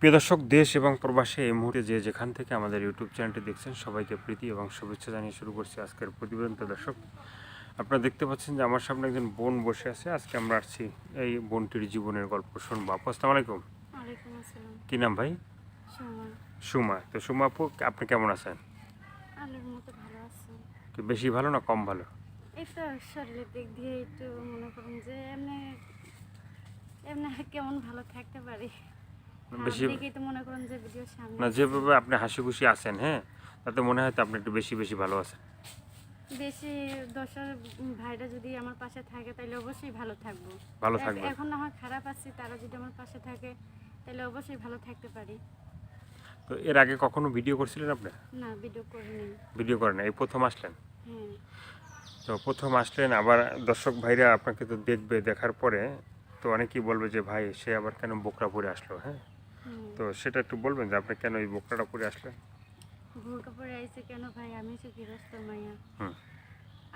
প্রিয় দর্শক, দেশ এবং প্রবাসে এই মুহূর্তে যে যেখান থেকে আমাদের ইউটিউব চ্যানেলটি দেখছেন সবাইকে প্রীতি এবং শুভেচ্ছা জানিয়ে শুরু করছি আজকের প্রতিবেদন। প্রিয় দর্শক, আপনারা দেখতে পাচ্ছেন যে আমার সামনে একজন বোন বসে আছে। আজকে আমরা আসছি এই বোনটির জীবনের গল্প শুনবো। আপু, আসসালামু আলাইকুম। ওয়ালাইকুম আসসালাম। কি নাম ভাই? সুমা। সুমা। তো সুমা আপু, আপনি কেমন আছেন? আল্লাহর মতো ভালো আছে। কি বেশি ভালো না কম ভালো? এই তো শরীরের দিক দিয়ে একটু মনে করুন যে এমনি এমনি কেমন ভালো থাকতে পারি। বেশি দেখেই তো মনে করুন যে ভিডিও সামনে না, আছে। যেভাবে আপনি হাসি খুশি আছেন, হ্যাঁ, তাতে মনে হয় তো আপনি একটু বেশি বেশি ভালো আছেন। বেশি দশর ভাইরা যদি আমার পাশে থাকে তাহলে অবশ্যই ভালো থাকবো। ভালো থাকবেন। এখন না হয় খারাপ আছি, তারা যদি আমার পাশে থাকে তাহলে অবশ্যই ভালো থাকতে পারি। তো এর আগে কখনো ভিডিও করছিলেন আপনি? না, ভিডিও করিনি। ভিডিও করেন না, এই প্রথম আসলেন? হ্যাঁ। তো প্রথম আসলেন, আবার দর্শক ভাইরা আপনাকে তো দেখবে, দেখার পরে তো অনেকেই বলবে যে ভাই সে আবার কেন বোকরা পরে আসলো, হ্যাঁ। তো সেটা একটু বলবেন যে আপনি কেন এই বোকরাটা পরে আসলেন? বোরকা পরে আইছে কেন ভাই? আমি হচ্ছে গৃহস্থ মাইয়া। হুম।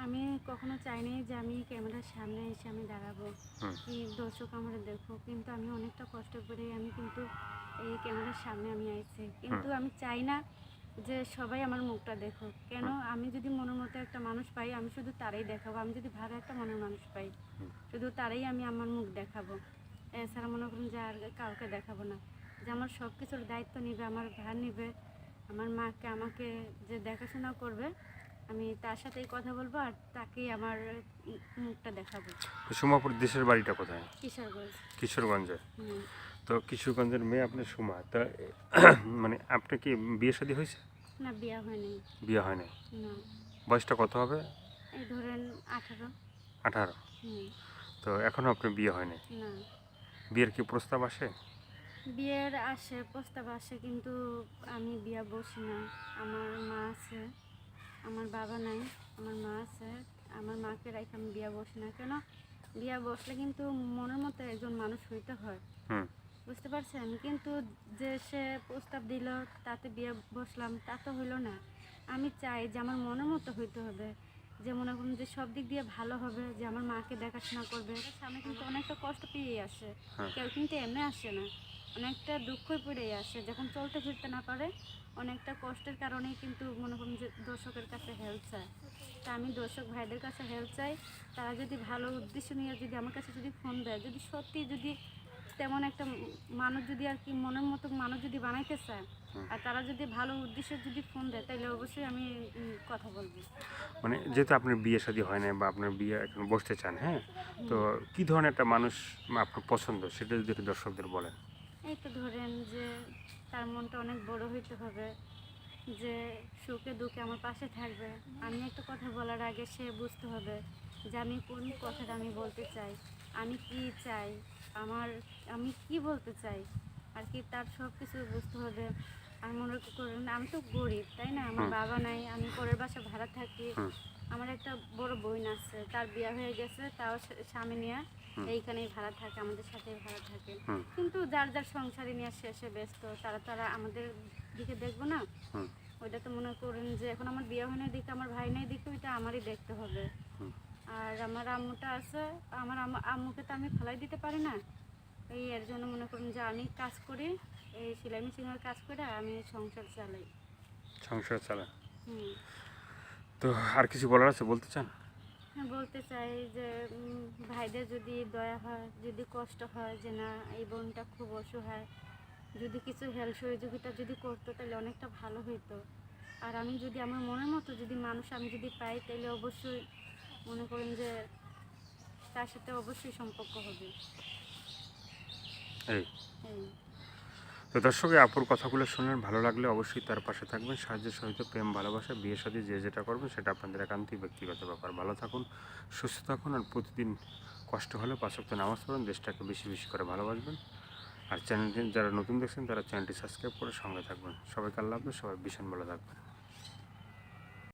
আমি কখনো চাইনি যে আমি ক্যামেরার সামনে এসে আমি দাঁড়াবো, হুম। কি দর্শক আমার দেখো, কিন্তু আমি অনেকটা কষ্ট করে আমি কিন্তু এই ক্যামেরার সামনে আমি আইছি, কিন্তু আমি চাই না যে সবাই আমার মুখটা দেখো। কেন? আমি যদি মনের মতো একটা মানুষ পাই আমি শুধু তারাই দেখাবো। আমি যদি ভালো একটা মনের মানুষ পাই শুধু তারাই আমি আমার মুখ দেখাবো। এছাড়া মনে করুন যে আর কাউকে দেখাবো না। যে আমার সব কিছুর দায়িত্ব নিবে আমার ভাই, নিবে আমার মাকে, আমাকে যে দেখাশোনা করবে, আমি তার সাথেই কথা বলবো আর তাকেই আমার মুখটা দেখাবো। তো সুমাপুর দেশের বাড়িটা কোথায়? কিশোরগঞ্জ। কিশোরগঞ্জে। হুম। তো কিশোরগঞ্জের মেয়ে আপনি সুমা। তা মানে আপনি কি বিয়ে শাদী হয়েছে? না, বিয়ে হয়নি। বিয়ে হয় নাই। না। বয়সটা কত হবে? এই ধরেন 18। 18। হুম। তো এখনও আপনার বিয়ে হয় নাই? না। বিয়ের কি প্রস্তাব আসে? বিয়ের আসে, প্রস্তাব আসে, কিন্তু আমি বিয়ে বসি না। আমার মা আছে, আমার বাবা নাই, আমার মা আছে। আমার মাকে রেখে আমি বিয়ে বসি না। কেন? বিয়ে বসলে কিন্তু মনের মতো একজন মানুষ হইতে হয়। হুম। বুঝতে পারছেন? কিন্তু যে সে প্রস্তাব দিল তাতে বিয়ে বসলাম, তা তো হইলো না। আমি চাই যে আমার মনের মতো হইতে হবে, যে মনে করুন যে সব দিক দিয়ে ভালো হবে, যে আমার মাকে দেখাশোনা করবে। সামনে কিন্তু অনেকটা কষ্ট পেয়েই আসে, কেউ কিন্তু এমনি আসে না, অনেকটা দুঃখই পড়েই আসে। যখন চলতে ফিরতে না পারে অনেকটা কষ্টের কারণেই কিন্তু মনে করুন যে দর্শকের কাছে হেল্প চায়। তা আমি দর্শক ভাইদের কাছে হেল্প চাই। তারা যদি ভালো উদ্দেশ্য নিয়ে যদি আমার কাছে যদি ফোন দেয়, যদি সত্যি যদি তেমন একটা মানুষ যদি আর কি মনের মতো মানুষ যদি বানাইতে চায়, আর তারা যদি ভালো উদ্দেশ্যে যদি ফোন দেয় তাহলে অবশ্যই আমি কথা বলবো। মানে যেহেতু আপনার বিয়ে শাদী হয় না বা আপনার বিয়ে এখন বসতে চান, হ্যাঁ, তো কি ধরনের একটা মানুষ আপনার পছন্দ সেটা যদি একটু দর্শকদের বলেন। এই তো ধরেন যে তার মনটা অনেক বড় হইতে হবে, যে সুখে দুঃখে আমার পাশে থাকবে। আমি একটা কথা বলার আগে সে বুঝতে হবে যে আমি কোন কথাটা আমি বলতে চাই, আমি কি চাই, আমার আমি কি বলতে চাই আর কি, তার সব কিছু বুঝতে হবে। আর মনে করেন আমি তো গরিব, তাই না? আমার বাবা নাই, আমি পরের বাসা ভাড়া থাকি। আমার একটা বড় বোন আছে, তার বিয়ে হয়ে গেছে, তাও স্বামী নিয়ে এইখানেই ভাড়া থাকে, আমাদের সাথেই ভাড়া থাকে। কিন্তু যার যার সংসারে নিয়ে শেষে ব্যস্ত, তারা তারা আমাদের দিকে দেখবো না। ওইটা তো মনে করেন যে এখন আমার বিয়ে হয় না দিকে, আমার ভাই নাই দিকে, ওইটা আমারই দেখতে হবে। আর আমার আম্মুটা আছে, আমার আম্মুকে তো আমি ফেলাই দিতে পারি না। এই এর জন্য মনে করুন যে আমি কাজ করি, এই সেলাই মেশিনের কাজ করে আমি সংসার চালাই। সংসার চালান। হুম। তো আর কিছু বলার আছে, বলতে চান? হ্যাঁ, বলতে চাই যে ভাইদের যদি দয়া হয়, যদি কষ্ট হয় যে না এই বোনটা খুব অসহায়, যদি কিছু হেল্প সহযোগিতা যদি করতো তাহলে অনেকটা ভালো হইতো। আর আমি যদি আমার মনের মতো যদি মানুষ আমি যদি পাই তাহলে অবশ্যই মনে করেন যে তার সাথে অবশ্যই সম্পর্ক হবে। এই এই তো দর্শক, আপুর কথাগুলো শুনলেন, ভালো লাগলে অবশ্যই তার পাশে থাকবেন। সাহায্যের সহিত প্রেম ভালোবাসা বিয়ে শাদী যে যেটা করবেন সেটা আপনাদের একান্তই ব্যক্তিগত ব্যাপার। ভালো থাকুন, সুস্থ থাকুন, আর প্রতিদিন কষ্ট হলে 5 ওয়াক্ত নামাজ পড়ুন, দেশটাকে বেশি বেশি করে ভালোবাসবেন। আর চ্যানেলটি যারা নতুন দেখছেন তারা চ্যানেলটি সাবস্ক্রাইব করে সঙ্গে থাকবেন। সবাইকে আল্লাহ হাফেজ, সবাই ভীষণ ভালো থাকবেন।